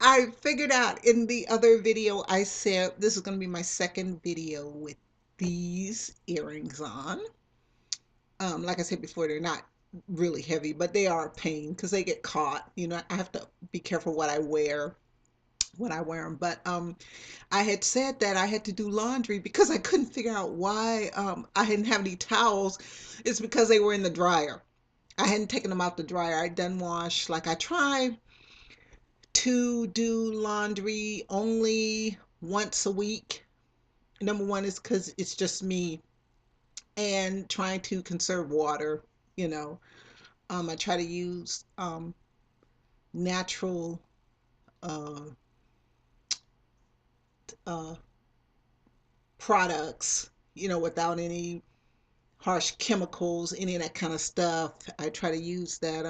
I figured out in the other video, I said this is going to be my second video with these earrings on. Like I said before, they're not really heavy, but they are a pain because they get caught. You know, I have to be careful what I wear when I wear them. But I had said that I had to do laundry because I couldn't figure out why I didn't have any towels. It's because they were in the dryer. I hadn't taken them out the dryer. I'd done wash. Like I try to do laundry only once a week. Number one is because it's just me and trying to conserve water, you know. I try to use natural uh, uh, products, you know, without any harsh chemicals, any of that kind of stuff. I try to use that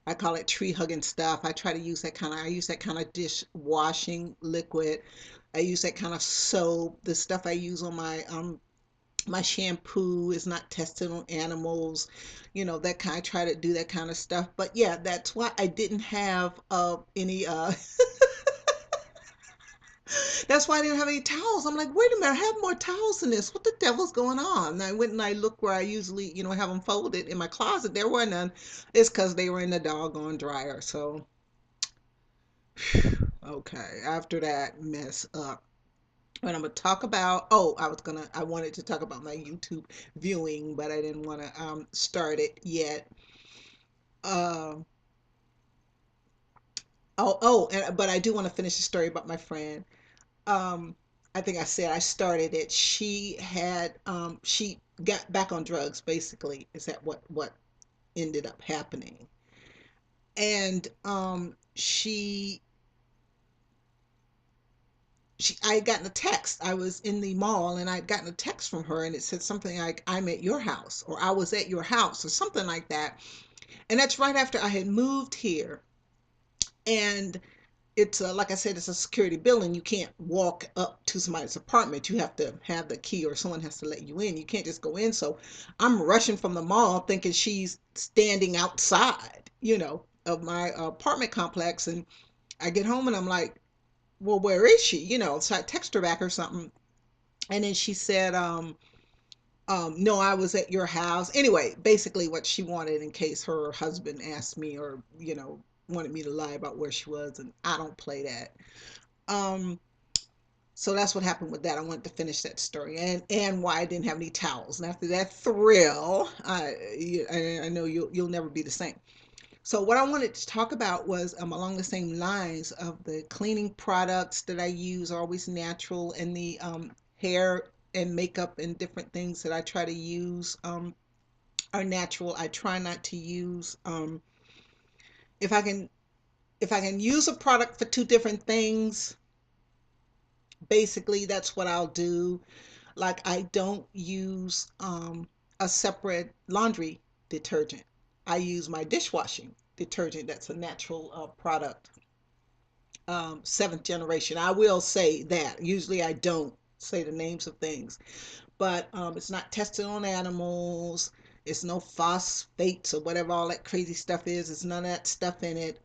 I call it tree hugging stuff. I use that kind of dish washing liquid. I use that kind of soap. The stuff I use on my shampoo is not tested on animals, you know, that kind. I try to do that kind of stuff. But yeah, that's why I didn't have any that's why I didn't have any towels. I'm like, wait a minute, I have more towels than this. What the devil's going on? And I went and I looked where I usually, you know, have them folded in my closet. There were none. It's because they were in the doggone dryer. So, okay, after that mess up. What I'm gonna talk about, oh, I wanted to talk about my YouTube viewing, but I didn't want to start it yet. Uh, but I do want to finish the story about my friend. um I think I said I started it. She got back on drugs, basically. Is that what ended up happening? And she I had gotten a text. I was in the mall and I'd gotten a text from her and it said something like, I'm at your house, or I was at your house, or something like that. And that's right after I had moved here. And it's like I said, it's a security building. You can't walk up to somebody's apartment. You have to have the key, or someone has to let you in. You can't just go in. So I'm rushing from the mall thinking she's standing outside, you know, of my apartment complex. And I get home and I'm like, well, where is she? You know, so I text her back or something. And then she said, no, I was at your house. Anyway, basically what she wanted in case her husband asked me, or, you know, wanted me to lie about where she was. And I don't play that. Um, So that's what happened with that. I wanted to finish that story, and why I didn't have any towels. And after that thrill, I know you'll never be the same. So what I wanted to talk about was along the same lines of the cleaning products that I use are always natural, and the hair and makeup and different things that I try to use are natural. I try not to use if I can if I can use a product for two different things, basically that's what I'll do. Like I don't use a separate laundry detergent. I use my dishwashing detergent. That's a natural product, seventh generation. I will say that. Usually I don't say the names of things, but it's not tested on animals. It's no phosphates or whatever all that crazy stuff is. It's none of that stuff in it.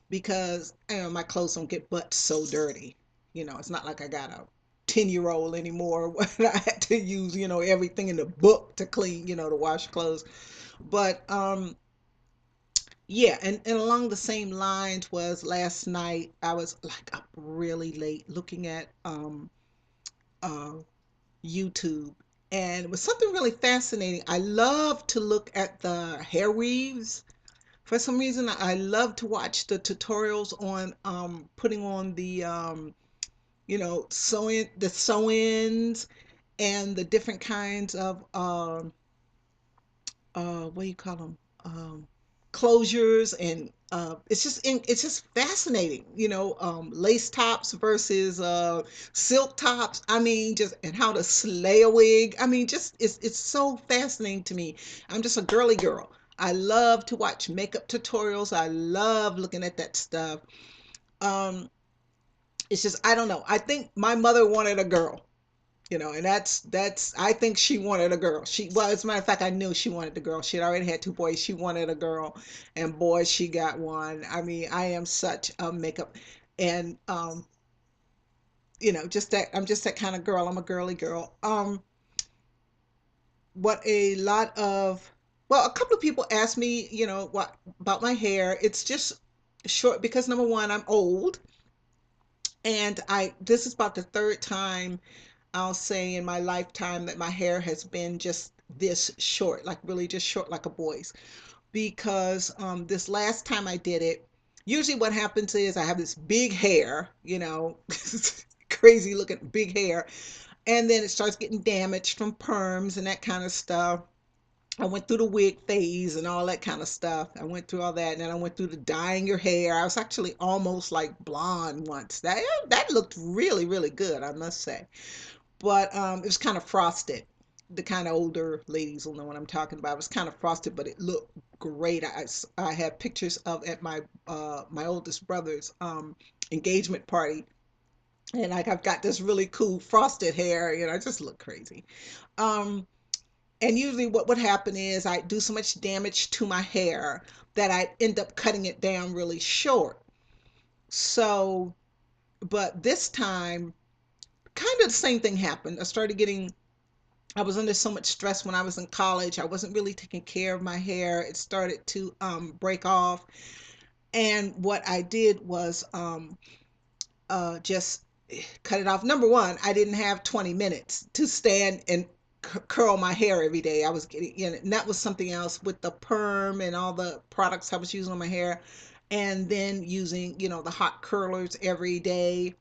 Because you know, my clothes don't get butt so dirty. You know, it's not like I got a 10-year-old anymore when I had to use, you know, everything in the book to clean, you know, to wash clothes. But yeah, and along the same lines was last night I was like up really late looking at uh YouTube, and it was something really fascinating. I love to look at the hair weaves. For some reason, I love to watch the tutorials on putting on the you know, sew-ins and the different kinds of what do you call them? Closures, and it's just fascinating, you know, lace tops versus silk tops. I mean, just, and how to slay a wig. I mean, just it's so fascinating to me. I'm just a girly girl. I love to watch makeup tutorials. I love looking at that stuff. Um, it's just, I don't know. I think my mother wanted a girl. And that's I think she wanted a girl. Well, as a matter of fact, I knew she wanted the girl. She had already had two boys. She wanted a girl, and boy, she got one. I mean, I am such a makeup, and just that I'm just that kind of girl. I'm a girly girl. What a lot of Well, a couple of people ask me, what about my hair. It's just short because number one, I'm old, and I this is about the third time I'll say in my lifetime that my hair has been just this short, like really just short like a boy's. Because this last time I did it, usually what happens is I have this big hair, crazy looking big hair, and then it starts getting damaged from perms and that kind of stuff. I went through the wig phase and all that kind of stuff. I went through all that, and then I went through the dyeing your hair. I was actually almost like blonde once. That looked really, really good, I must say. But it was kind of frosted. The kind of older ladies will know what I'm talking about. It was kind of frosted, but it looked great. I had pictures of at my oldest brother's engagement party, and like I've got this really cool frosted hair. I just look crazy. Um, and usually what would happen is I do so much damage to my hair that I end up cutting it down really short. So, but this time, kind of the same thing happened. I was under so much stress when I was in college. I wasn't really taking care of my hair. It started to break off. And what I did was just cut it off. Number one, I didn't have 20 minutes to stand and curl my hair every day. I was getting, and that was something else with the perm and all the products I was using on my hair. And then using, the hot curlers every day,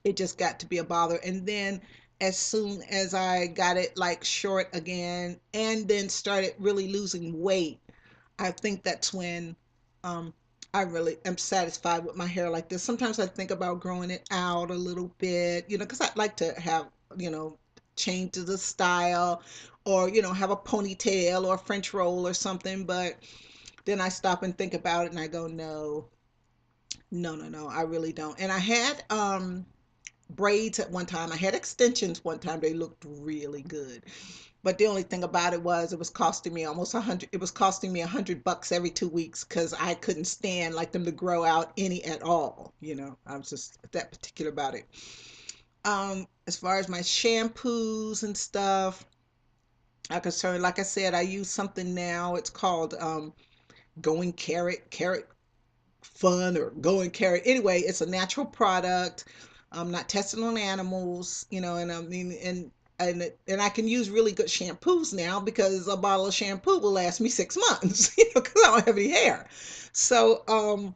it just got to be a bother. And then as soon as I got it like short again and then started really losing weight, I think that's when um I really am satisfied with my hair like this. Sometimes I think about growing it out a little bit, because I'd like to have, you know, change the style, or, have a ponytail or a French roll or something. But then I stop and think about it and I go, no, no, no, no, I really don't. And I had braids at one time. I had extensions one time. They looked really good. But the only thing about it was it was costing me almost 100. It was costing me $100 every 2 weeks because I couldn't stand like them to grow out any at all. I was just that particular about it. As far as my shampoos and stuff are concerned, like I said, I use something now. It's called Going Carrot Fun, or Going Carrot. Anyway, it's a natural product. Not tested on animals, and I mean, and I can use really good shampoos now because a bottle of shampoo will last me 6 months, because I don't have any hair. So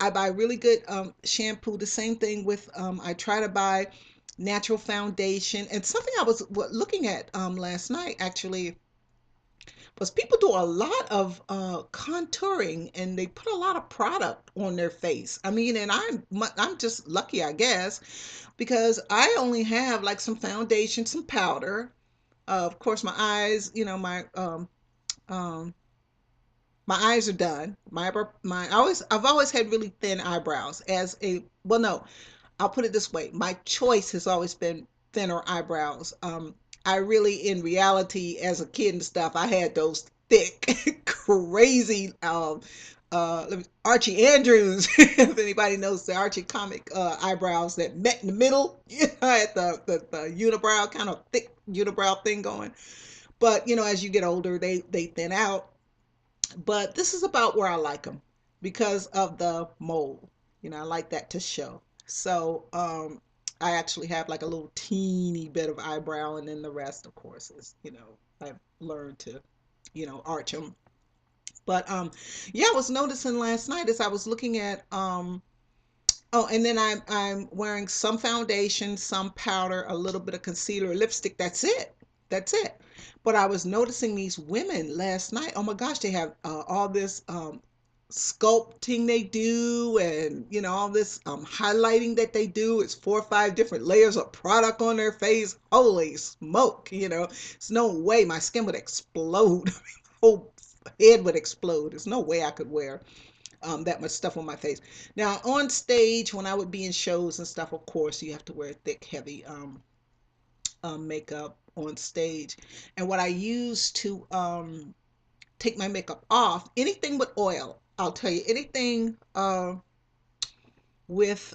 I buy really good shampoo. The same thing with I try to buy natural foundation. And something I was looking at last night actually was people do a lot of contouring, and they put a lot of product on their face. I mean, and I'm just lucky, I guess, because I only have like some foundation, some powder. Of course, my eyes, um, my eyes are done. I've always had really thin eyebrows. No, I'll put it this way: my choice has always been thinner eyebrows. I really, in reality, as a kid and stuff, I had those thick, crazy, Archie Andrews. If anybody knows the Archie comic, eyebrows that met in the middle, I had the unibrow, kind of thick unibrow thing going. But as you get older, they thin out. But this is about where I like them because of the mole. I like that to show. So I actually have like a little teeny bit of eyebrow, and then the rest, of course, is, I've learned to, arch them. But yeah, I was noticing last night as I was looking at oh, and then I'm wearing some foundation, some powder, a little bit of concealer, lipstick. That's it. That's it. But I was noticing these women last night. Oh my gosh, they have all this sculpting they do, and all this highlighting that they do. It's 4 or 5 different layers of product on their face. Holy smoke! It's no way my skin would explode. Whole head would explode. There's no way I could wear that much stuff on my face. Now, on stage, when I would be in shows and stuff, of course, you have to wear thick, heavy makeup on stage. And what I use to take my makeup off, anything with oil, I'll tell you, anything with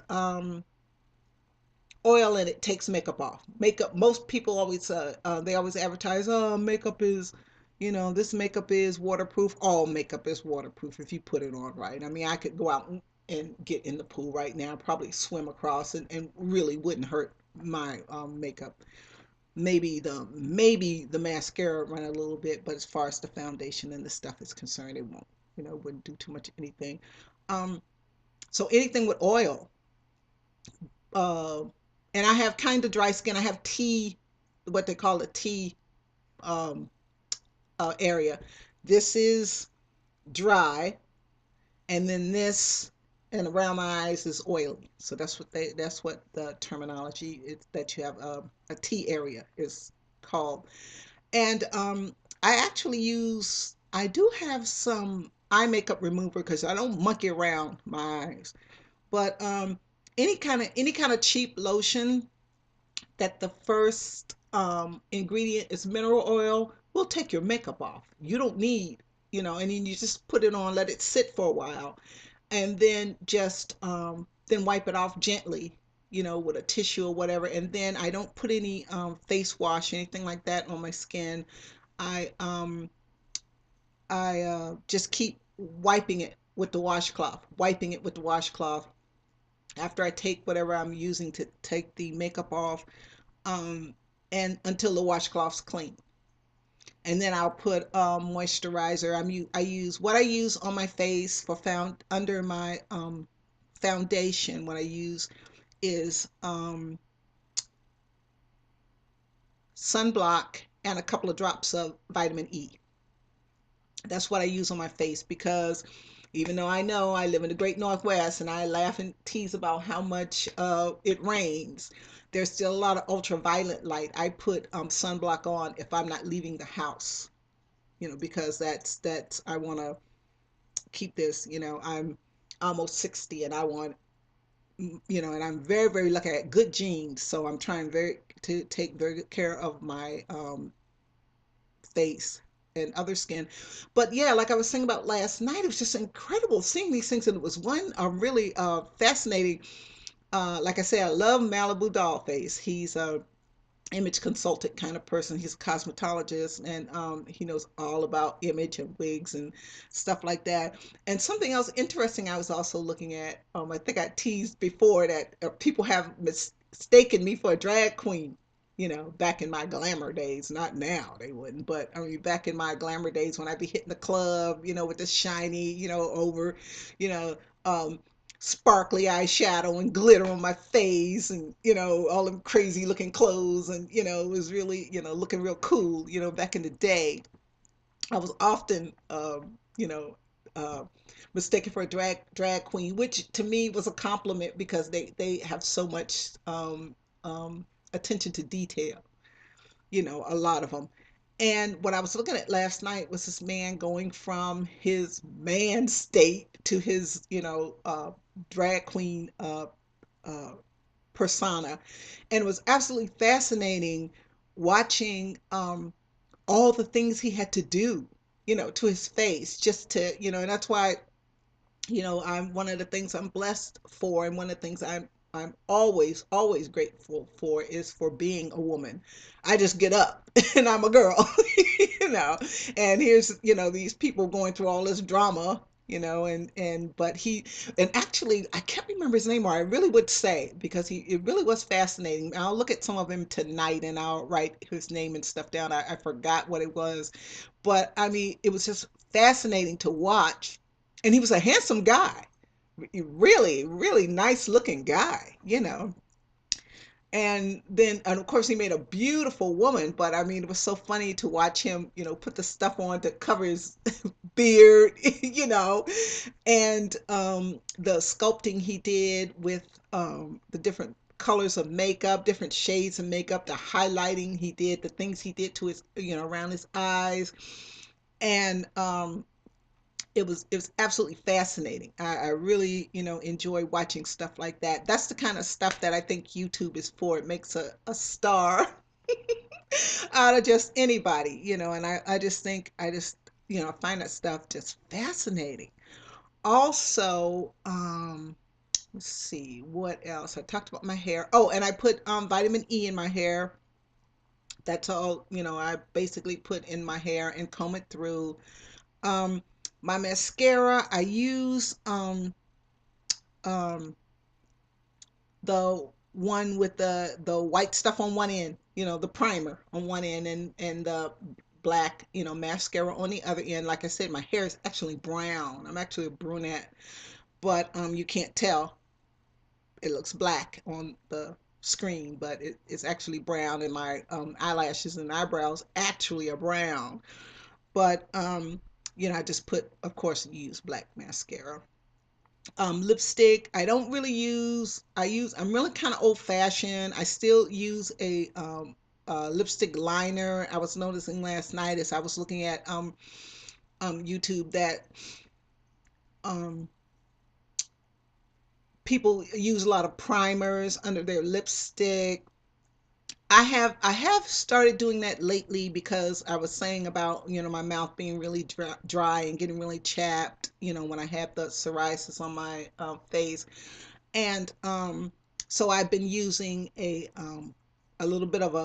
oil in it takes makeup off. Makeup, most people always they always advertise, oh, makeup is, this makeup is waterproof. All makeup is waterproof if you put it on right. I mean, I could go out and get in the pool right now, probably swim across, and really wouldn't hurt my makeup. Maybe the mascara run a little bit, but as far as the foundation and the stuff is concerned, it won't, wouldn't do too much anything. Um, so anything with oil, uh, and I have kind of dry skin. I have T, what they call a T um, area. This is dry, and then this and around my eyes is oily. So that's what the terminology is, that you have a T area is called. And I actually I do have some eye makeup remover because I don't monkey around my eyes. But any kind of cheap lotion that the first ingredient is mineral oil will take your makeup off. You don't need, and then you just put it on, let it sit for a while, and then just then wipe it off gently, with a tissue or whatever. And then I don't put any face wash, anything like that on my skin. I just keep wiping it with the washcloth, wiping it with the washcloth after I take whatever I'm using to take the makeup off, um, and until the washcloth's clean. And then I'll put moisturizer. I use what I use on my face for found under my foundation. What I use is sunblock and a couple of drops of vitamin E. That's what I use on my face because even though I know I live in the great Northwest and I laugh and tease about how much it rains, there's still a lot of ultraviolet light. I put sunblock on if I'm not leaving the house, because that's I want to keep this. I'm almost 60 and I want, and I'm very, very lucky. I got good genes, so I'm trying to take very good care of my face and other skin. But yeah, like I was saying about last night, it was just incredible seeing these things. And it was one really fascinating. Like I said, I love Malibu Dollface. He's a image consultant kind of person. He's a cosmetologist, and he knows all about image and wigs and stuff like that. And something else interesting I was also looking at, I think I teased before that people have mistaken me for a drag queen. Back in my glamour days, not now, they wouldn't, but I mean, back in my glamour days when I'd be hitting the club, with the shiny, over, you know, um, sparkly eyeshadow and glitter on my face, and all them crazy looking clothes, and it was really, looking real cool. Back in the day I was often uh, mistaken for a drag queen, which to me was a compliment because they have so much attention to detail, a lot of them. And what I was looking at last night was this man going from his man state to his, drag queen uh, persona. And it was absolutely fascinating watching all the things he had to do, to his face just to, and that's why, I'm one of the things I'm blessed for, and one of the things I'm always grateful for is for being a woman. I just get up and I'm a girl, you know. And here's, these people going through all this drama, but and actually I can't remember his name, or I really would say, because it really was fascinating. I'll look at some of him tonight and I'll write his name and stuff down. I forgot what it was, but I mean, it was just fascinating to watch. And he was a handsome guy, really, really nice looking guy. And then, and of course, he made a beautiful woman. But I mean, it was so funny to watch him, put the stuff on to cover his beard, and the sculpting he did with the different colors of makeup, different shades of makeup, the highlighting he did, the things he did to his, around his eyes. And it was absolutely fascinating. I really, enjoy watching stuff like that. That's the kind of stuff that I think YouTube is for. It makes a star out of just anybody, and I just think I find that stuff just fascinating. Also, let's see what else. I talked about my hair. Oh, and I put vitamin E in my hair. That's all, I basically put in my hair and comb it through. Um, my mascara, I use um the one with the white stuff on one end, the primer on one end, and the black, mascara on the other end. Like I said, my hair is actually brown. I'm actually a brunette, but you can't tell. It looks black on the screen, but it's actually brown, and my eyelashes and eyebrows actually are brown. But I just put, of course, use black mascara. Lipstick, I don't really I'm really kind of old fashioned. I still use a lipstick liner. I was noticing last night as I was looking at YouTube that um, people use a lot of primers under their lipstick. I have started doing that lately because I was saying about, my mouth being really dry and getting really chapped, when I had the psoriasis on my face. And so I've been using a little bit of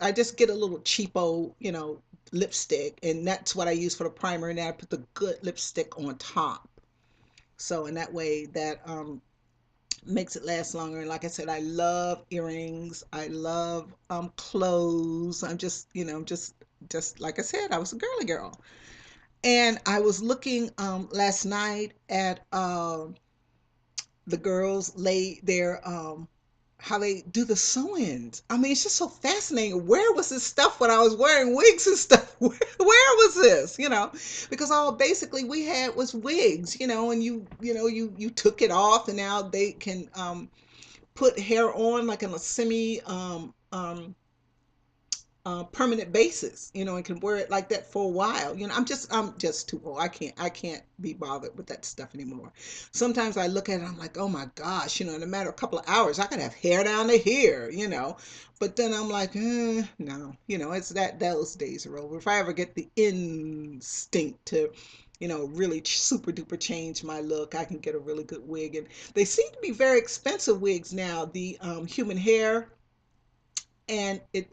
I just get a little cheapo, lipstick, and that's what I use for the primer, and then I put the good lipstick on top. So in that way that makes it last longer. And like I said, I love earrings. I love clothes. I'm just, just like I said, I was a girly girl. And I was looking last night at the girls lay their how they do the sew-ins. I mean, it's just so fascinating. Where was this stuff when I was wearing wigs and stuff? Where was this? Because all basically we had was wigs, and you took it off, and now they can put hair on like in a semi permanent basis, and can wear it like that for a while. I'm just too old. I can't be bothered with that stuff anymore. Sometimes I look at it, I'm like, oh my gosh, in a matter of a couple of hours, I could have hair down to here. But then I'm like, no, it's that those days are over. If I ever get the instinct to, really super duper change my look, I can get a really good wig. And they seem to be very expensive wigs now. The human hair and it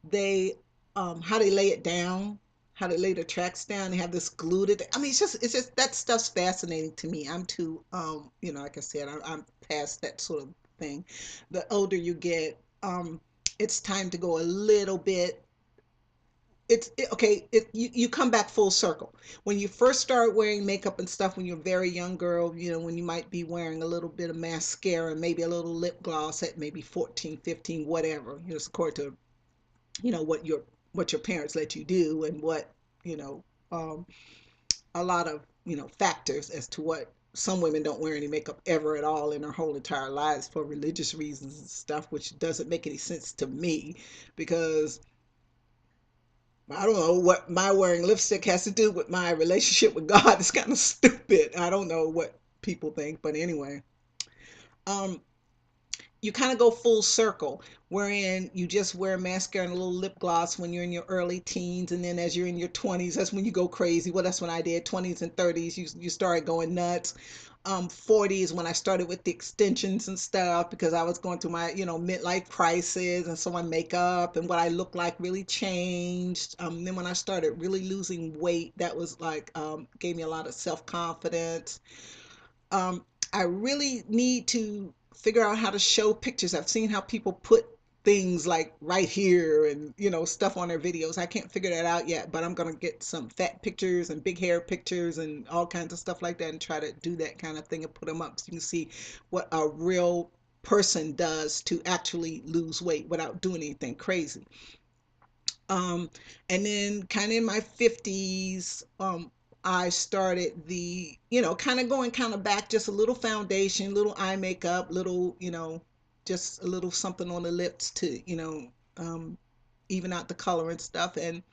they how they lay it down, how they lay the tracks down. They have this glued. I mean, it's just that stuff's fascinating to me. I'm too like I said, I'm past that sort of thing. The older you get, it's time to go a little bit. Okay. You come back full circle. When you first start wearing makeup and stuff, when you're a very young girl, when you might be wearing a little bit of mascara and maybe a little lip gloss at maybe 14, 15, whatever. It's according to what your parents let you do, and what you know um, a lot of factors as to what some women don't wear any makeup ever at all in their whole entire lives for religious reasons and stuff, which doesn't make any sense to me, because I don't know what my wearing lipstick has to do with my relationship with God. It's kind of stupid. I don't know what people think, but anyway. um you kind of go full circle, wherein you just wear mascara and a little lip gloss when you're in your early teens, and then as you're in your 20s, that's when you go crazy. Well, that's when I did. 20s and 30s, you start going nuts. 40s when I started with the extensions and stuff, because I was going through my midlife crisis, and so my makeup and what I looked like really changed. Then when I started really losing weight, that was like gave me a lot of self-confidence. um, I really need to figure out how to show pictures. I've seen how people put things like right here and stuff on their videos. I can't figure that out yet, but I'm gonna get some fat pictures and big hair pictures and all kinds of stuff like that, and try to do that kind of thing and put them up so you can see what a real person does to actually lose weight without doing anything crazy. Um, and then kind of in my 50s, I started kind of going kind of back, just a little foundation, little eye makeup, little, just a little something on the lips to, um, even out the color and stuff. And,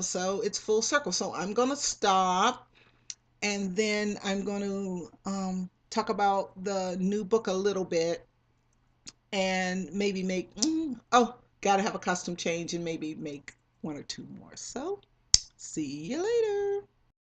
so it's full circle. So I'm going to stop, and then I'm going to talk about the new book a little bit. and maybe make, oh, gotta have a costume change and maybe make one or two more. So, see you later.